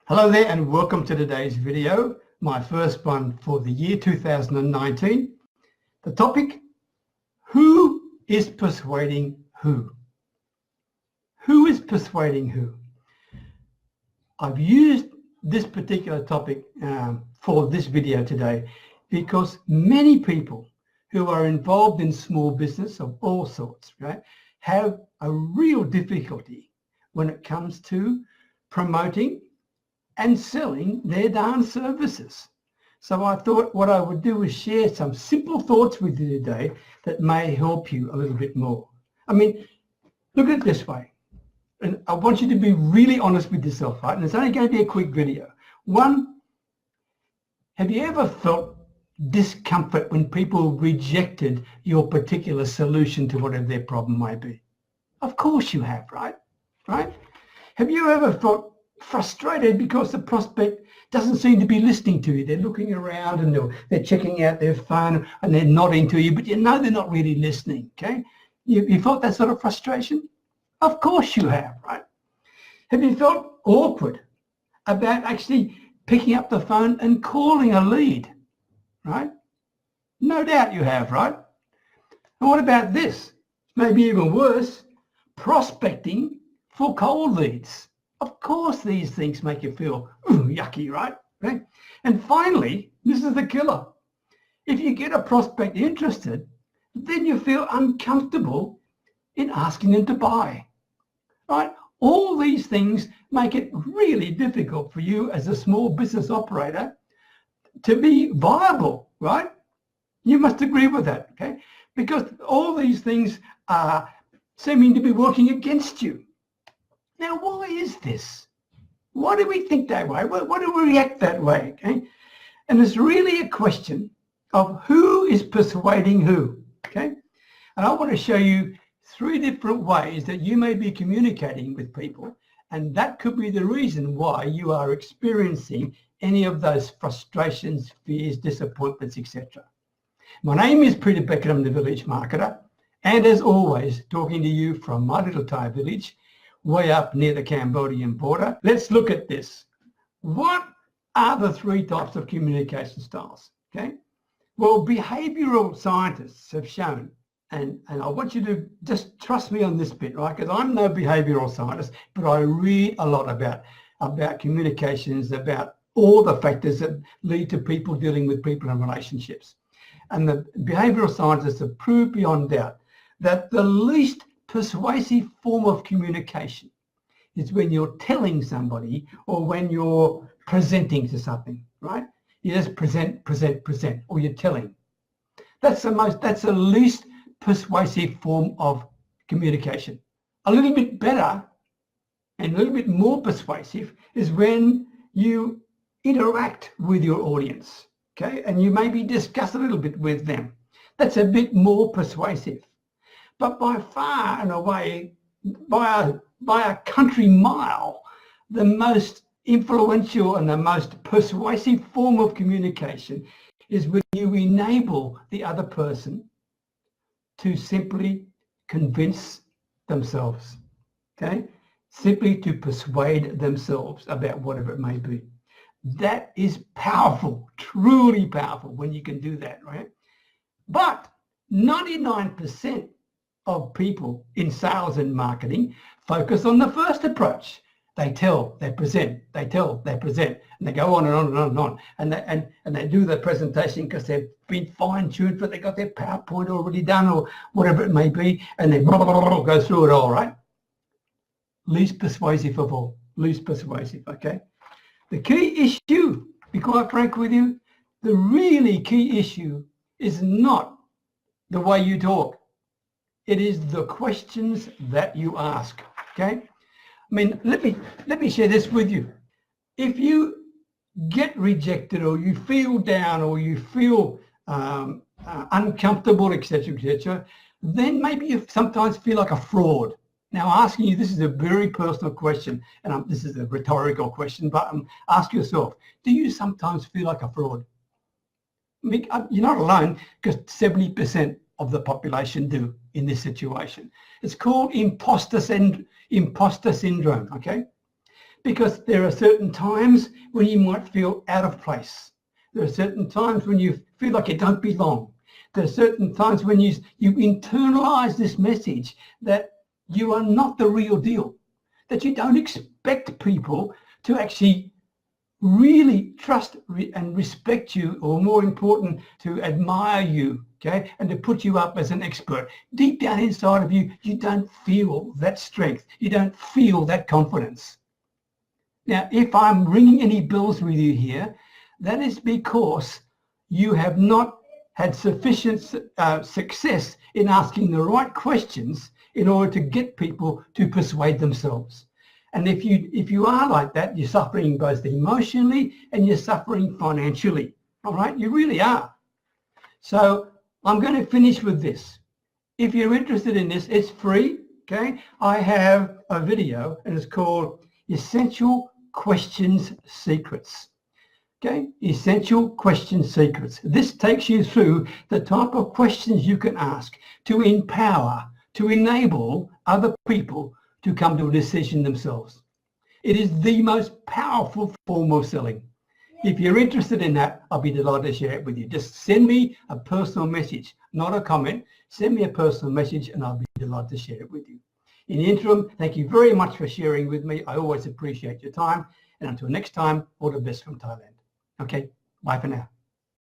Hello there and welcome to today's video, my first one for the year 2019. The topic, who is persuading who? Who is persuading who? I've used this particular topic for this video today because many people who are involved in small business of all sorts, right, have a real difficulty when it comes to promoting and selling their darn services. So I thought what I would do is share some simple thoughts with you today that may help you a little bit more. I mean, look at it this way. And I want you to be really honest with yourself, right? And it's only going to be a quick video. One, have you ever felt discomfort when people rejected your particular solution to whatever their problem might be? Of course you have, right? Right? Have you ever felt frustrated because the prospect doesn't seem to be listening to you? They're looking around and they're checking out their phone and they're nodding to you, but you know they're not really listening, okay? You felt that sort of frustration? Of course you have, right? Have you felt awkward about actually picking up the phone and calling a lead, right? No doubt you have, right? And what about this? Maybe even worse, prospecting for cold leads. Of course these things make you feel yucky, right? Okay? And finally, this is the killer. If you get a prospect interested, then you feel uncomfortable in asking them to buy, right? All these things make it really difficult for you as a small business operator to be viable, right? You must agree with that, okay? Because all these things are seeming to be working against you. Now, why is this? Why do we think that way? Why do we react that way? Okay? And it's really a question of who is persuading who. Okay? And I want to show you 3 different ways that you may be communicating with people, and that could be the reason why you are experiencing any of those frustrations, fears, disappointments, etc. My name is Peter Beckett. I'm the Village Marketer, and as always, talking to you from my little Thai village way up near the Cambodian border. Let's look at this. What are the 3 types of communication styles? Okay. Well, behavioral scientists have shown, and I want you to just trust me on this bit, right? Because I'm no behavioral scientist, but I read a lot about communications, about all the factors that lead to people dealing with people and relationships. And the behavioral scientists have proved beyond doubt that the least persuasive form of communication is when you're telling somebody or when you're presenting to something, right? You just present, or you're telling. That's the least persuasive form of communication. A little bit better and a little bit more persuasive is when you interact with your audience, okay? And you maybe discuss a little bit with them. That's a bit more persuasive. But by far and away, by a country mile, the most influential and the most persuasive form of communication is when you enable the other person to simply convince themselves, okay? Simply to persuade themselves about whatever it may be. That is powerful, truly powerful when you can do that, right? But 99% of people in sales and marketing focus on the first approach. They tell, they present, they tell, they present, and they go on and on and on and on. And they do the presentation because they've been fine-tuned for it. They got their PowerPoint already done or whatever it may be, and they go through it all, right? Least persuasive of all, least persuasive, okay? The key issue, to be quite frank with you, the really key issue is not the way you talk. It is the questions that you ask, okay? I mean, let me share this with you. If you get rejected or you feel down or you feel uncomfortable, etc., then maybe you sometimes feel like a fraud. Now, asking you, this is a very personal question, and this is a rhetorical question, but ask yourself, do you sometimes feel like a fraud? I mean, you're not alone, because 70% of the population do in this situation. It's called imposter syndrome, okay? because there are certain times when you might feel out of place. There are certain times when you feel like you don't belong. There are certain times when you internalize this message that you are not the real deal, that you don't expect people to actually really trust and respect you, or more important, to admire you, okay, and to put you up as an expert. Deep down inside of you, you don't feel that strength. You don't feel that confidence. Now, if I'm ringing any bells with you here, that is because you have not had sufficient success in asking the right questions in order to get people to persuade themselves. And if you are like that, you're suffering both emotionally and you're suffering financially. All right, you really are. So I'm going to finish with this. If you're interested in this, it's free. Okay, I have a video and it's called Essential Questions Secrets. Okay, Essential Question Secrets. This takes you through the type of questions you can ask to empower, to enable other people to come to a decision themselves. It is the most powerful form of selling. If you're interested in that, I'll be delighted to share it with you. Just send me a personal message, not a comment. Send me a personal message and I'll be delighted to share it with you. In the interim, thank you very much for sharing with me. I always appreciate your time. And until next time, all the best from Thailand. Okay, bye for now.